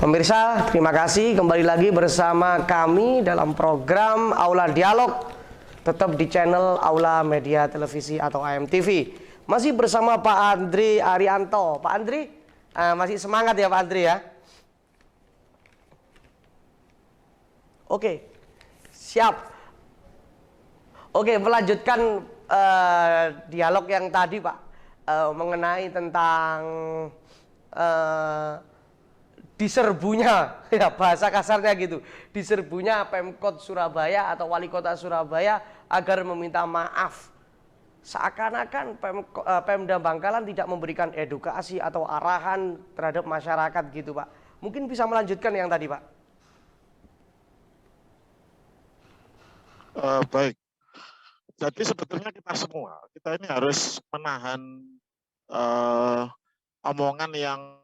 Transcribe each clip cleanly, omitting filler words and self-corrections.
Pemirsa, terima kasih kembali lagi bersama kami dalam program Aula Dialog, tetap di channel Aula Media Televisi atau AMTV. Masih bersama Pak Andri Arianto. Pak Andri, masih semangat ya Pak Andri ya? Oke, siap. Oke, melanjutkan dialog yang tadi Pak, mengenai tentang diserbunya, ya bahasa kasarnya gitu, diserbunya Pemkot Surabaya atau Wali Kota Surabaya agar meminta maaf. Seakan-akan Pemda Bangkalan tidak memberikan edukasi atau arahan terhadap masyarakat gitu Pak. Mungkin bisa melanjutkan yang tadi Pak. Baik, jadi sebetulnya kita ini harus menahan omongan yang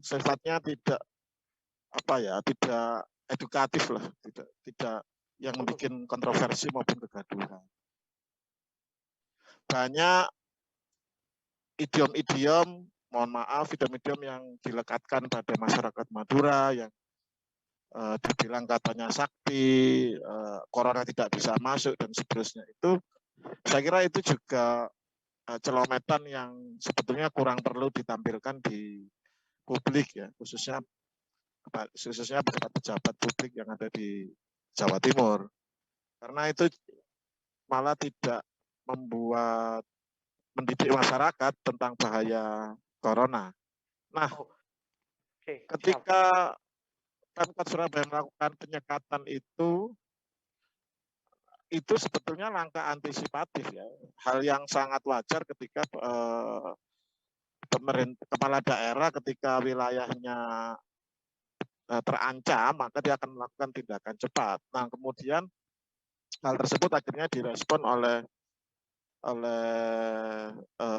sifatnya tidak tidak edukatif lah, tidak yang bikin kontroversi maupun kegaduhan. Banyak idiom-idiom, mohon maaf, idiom-idiom yang dilekatkan pada masyarakat Madura yang dibilang katanya sakti, corona tidak bisa masuk dan seterusnya. Itu saya kira itu juga celometan yang sebetulnya kurang perlu ditampilkan di publik ya, khususnya pejabat-pejabat publik yang ada di Jawa Timur, karena itu malah tidak mendidik masyarakat tentang bahaya corona. Nah, ketika Pemkot Surabaya melakukan penyekatan itu sebetulnya langkah antisipatif ya, hal yang sangat wajar ketika kepala daerah ketika wilayahnya terancam, maka dia akan melakukan tindakan cepat. Nah, kemudian hal tersebut akhirnya direspon oleh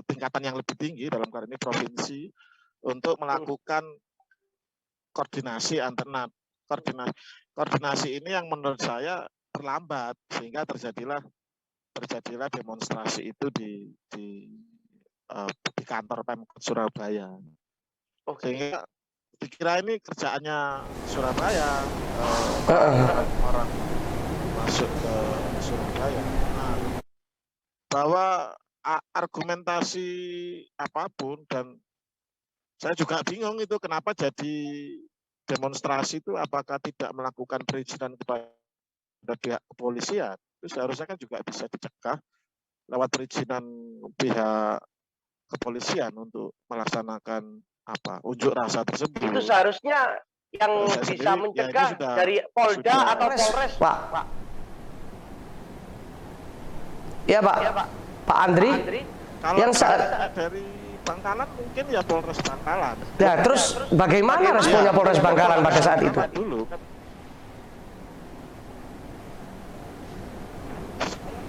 tingkatan yang lebih tinggi, dalam hal ini provinsi, untuk melakukan koordinasi koordinasi ini yang menurut saya terlambat, sehingga terjadilah demonstrasi itu di kantor Pemkot Surabaya. Sehingga dikira ini kerjaannya Surabaya, orang masuk ke Surabaya. Nah, bahwa argumentasi apapun, dan saya juga bingung itu kenapa jadi demonstrasi itu, apakah tidak melakukan perizinan kepada pihak kepolisian, itu seharusnya kan juga bisa dicegah lewat perizinan pihak kepolisian untuk melaksanakan unjuk rasa tersebut. Itu seharusnya yang bisa mencegah ya, dari Polda atau Polres, Pak. Iya Pak. Ya, Pak. Pak Andri. Kalau yang dari Bangkalan mungkin ya Polres Bangkalan. Ya, terus bagaimana responnya Polres Bangkalan pada saat itu? Dulu kan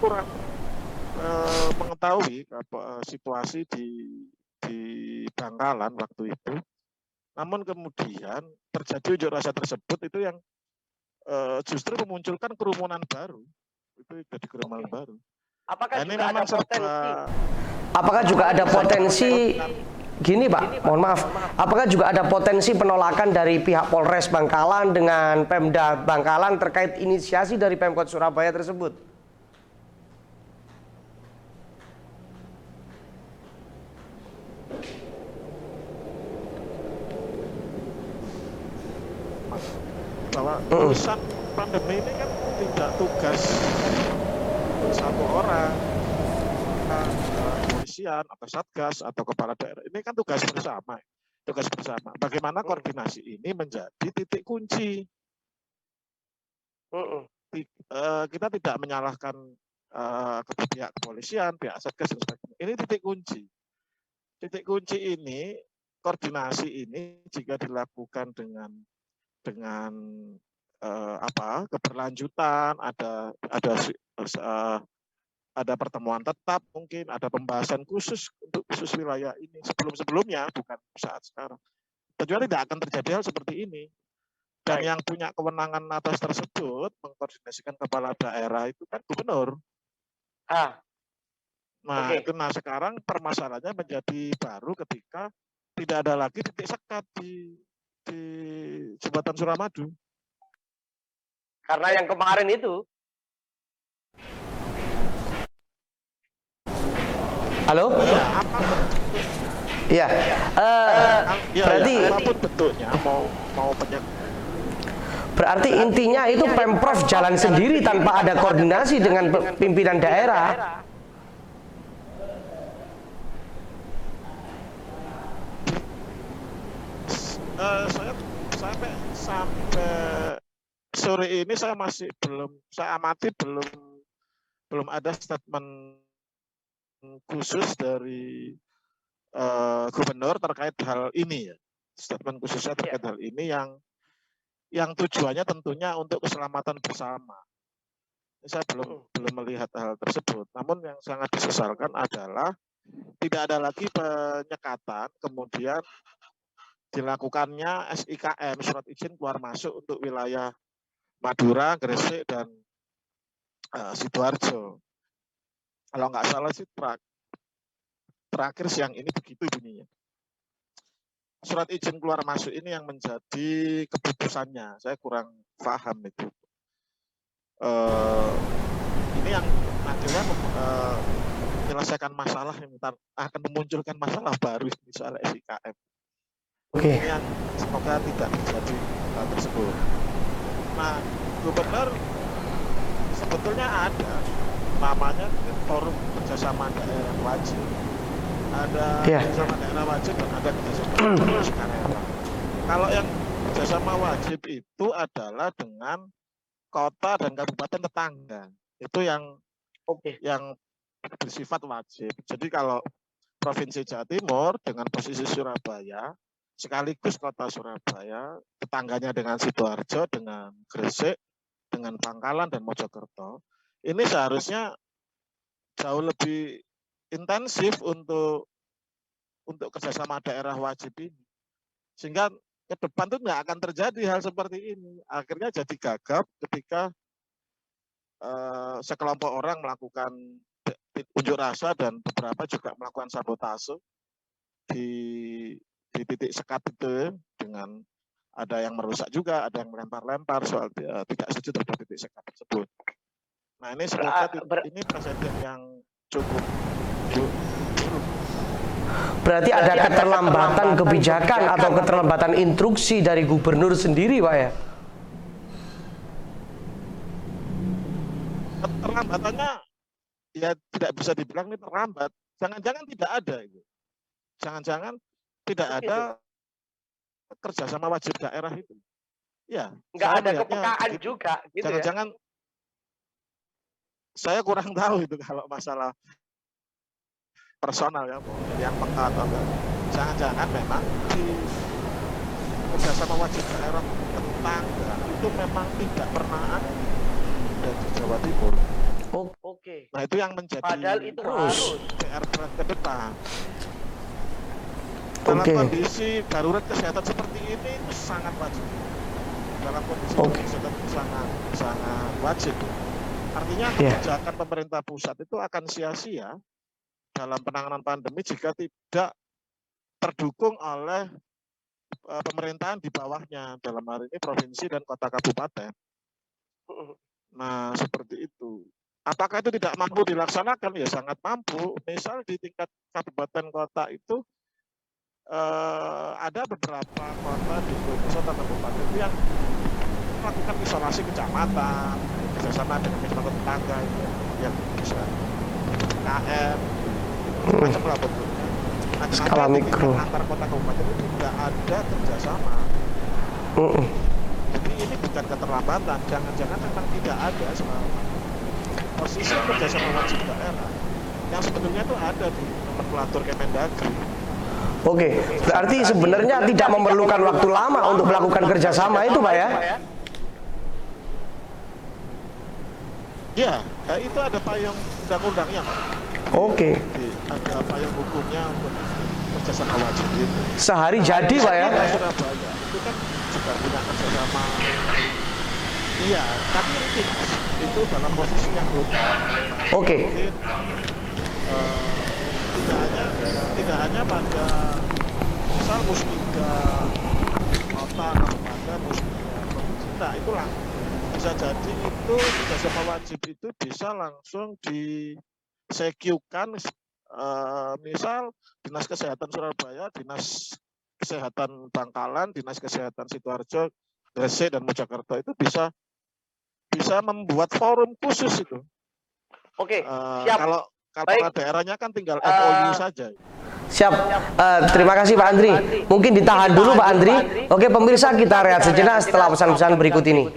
kurang mengetahui situasi di Bangkalan waktu itu. Namun kemudian terjadi unjuk rasa tersebut itu yang justru memunculkan kerumunan baru. Itu jadi kerumunan baru. Apakah juga ada potensi? Apakah juga ada potensi gini Pak, mohon maaf. Apakah juga ada potensi penolakan dari pihak Polres Bangkalan dengan Pemda Bangkalan terkait inisiasi dari Pemkot Surabaya tersebut? Bahwa urusan pandemi ini kan tidak tugas satu orang, kepolisian atau satgas atau kepala daerah. Ini kan tugas bersama. Bagaimana koordinasi ini menjadi titik kunci. Kita tidak menyalahkan pihak kepolisian, pihak satgas dan sebagainya. Ini titik kunci. Titik kunci ini, koordinasi ini jika dilakukan dengan keberlanjutan, ada pertemuan tetap, mungkin ada pembahasan khusus untuk khusus wilayah ini sebelum-sebelumnya, bukan saat sekarang. Tentunya tidak akan terjadi hal seperti ini. Dan yang punya kewenangan atas tersebut mengkoordinasikan kepala daerah itu kan gubernur. Nah, sekarang permasalahannya menjadi baru ketika tidak ada lagi titik sekat di Jembatan Suramadu. Karena yang kemarin itu. Halo? Ya, apa Iya. Berarti apapun bentuknya mau berarti intinya itu Pemprov jalan sendiri tanpa ada koordinasi dengan pimpinan daerah. Saya sampai sore ini saya amati belum ada statement khusus dari gubernur terkait hal ini ya. Statement khususnya terkait hal ini yang tujuannya tentunya untuk keselamatan bersama. Saya belum melihat hal tersebut. Namun yang sangat disesalkan adalah tidak ada lagi penyekatan, kemudian dilakukannya SIKM, surat izin keluar masuk untuk wilayah Madura, Gresik, dan Sidoarjo. Kalau nggak salah sih terakhir siang ini begitu bunyinya. Surat izin keluar masuk ini yang menjadi keputusannya. Saya kurang paham itu. Ini yang akhirnya menyelesaikan masalah yang akan memunculkan masalah baru soal SIKM. Ini yang semoga tidak terjadi hal tersebut. Nah, gubernur sebetulnya ada namanya forum kerjasama daerah wajib. Ada kerjasama daerah wajib dan ada kerjasama sukarela. Kalau yang kerjasama wajib itu adalah dengan kota dan kabupaten tetangga. Itu yang bersifat wajib. Jadi kalau Provinsi Jawa Timur dengan posisi Surabaya, sekaligus kota Surabaya, tetangganya dengan Sidoarjo, dengan Gresik, dengan Bangkalan dan Mojokerto, ini seharusnya jauh lebih intensif untuk kerjasama daerah wajib ini. Sehingga ke depan itu nggak akan terjadi hal seperti ini. Akhirnya jadi gagap ketika sekelompok orang melakukan unjuk rasa dan beberapa juga melakukan sabotase di titik sekat itu dengan ada yang merusak juga, ada yang melempar-lempar soal tidak setuju terhadap titik sekat tersebut. Nah ini semoga ini presiden yang cukup buruk. Berarti ada keterlambatan kebijakan atau keterlambatan instruksi dari gubernur sendiri, Pak ya? Keterlambatannya ya tidak bisa dibilang ini terlambat. Jangan-jangan tidak ada itu. Jangan-jangan tidak ada kerjasama wajib daerah itu. Ya, nggak ada kepekaan juga. Gitu jangan-jangan saya kurang tahu itu kalau masalah personal ya, yang peka atau enggak. Jangan-jangan memang di kerjasama wajib daerah tetangga itu memang tidak pernah ada di Jawa Timur. Nah itu yang menjadi padahal itu harus PR ke depan. Dalam kondisi darurat kesehatan seperti ini itu sangat wajib. Dalam kondisi kesehatan itu sangat wajib. Artinya kebijakan pemerintah pusat itu akan sia-sia dalam penanganan pandemi jika tidak terdukung oleh pemerintahan di bawahnya, dalam hal ini provinsi dan kota kabupaten. Nah seperti itu. Apakah itu tidak mampu dilaksanakan? Ya sangat mampu. Misal di tingkat kabupaten kota itu ada beberapa kota di Indonesia atau kabupaten itu yang melakukan isolasi kecamatan, kerjasama dengan masyarakat tetangga yang bisa KM, macam lah bentuknya. Nah, skala mikro antar kota kabupaten itu tidak ada kerjasama. Jadi ini bukan keterlambatan, jangan-jangan memang tidak ada selama posisi kerjasama wajib daerah yang sebetulnya itu ada di nomenklatur Kemendagri. Berarti sebenarnya tidak memerlukan waktu lama untuk melakukan kerjasama itu, Pak ya? Ya, itu ada payung undang-undangnya, Pak. Ada payung hukumnya untuk kerjasama wajib itu. Sehari jadi, Pak ya? Surabaya itu kan juga punya kerjasama. Iya, tapi itu dalam posisi yang brutal. Tidak hanya pada misal Musbida kota, kabupaten, Musbida provinsi. Nah, itulah bisa jadi itu tugas yang wajib itu bisa langsung disekukan, misal Dinas Kesehatan Surabaya, Dinas Kesehatan Bangkalan, Dinas Kesehatan Sidoarjo, Gresik dan Mojokerto itu bisa membuat forum khusus itu. Oke, siap. Kalau Baik. daerahnya kan tinggal MOU saja. Siap. Terima kasih Pak Andri. Mungkin ditahan dulu Pak Andri. Oke pemirsa, kita rehat sejenak setelah pesan-pesan berikut ini.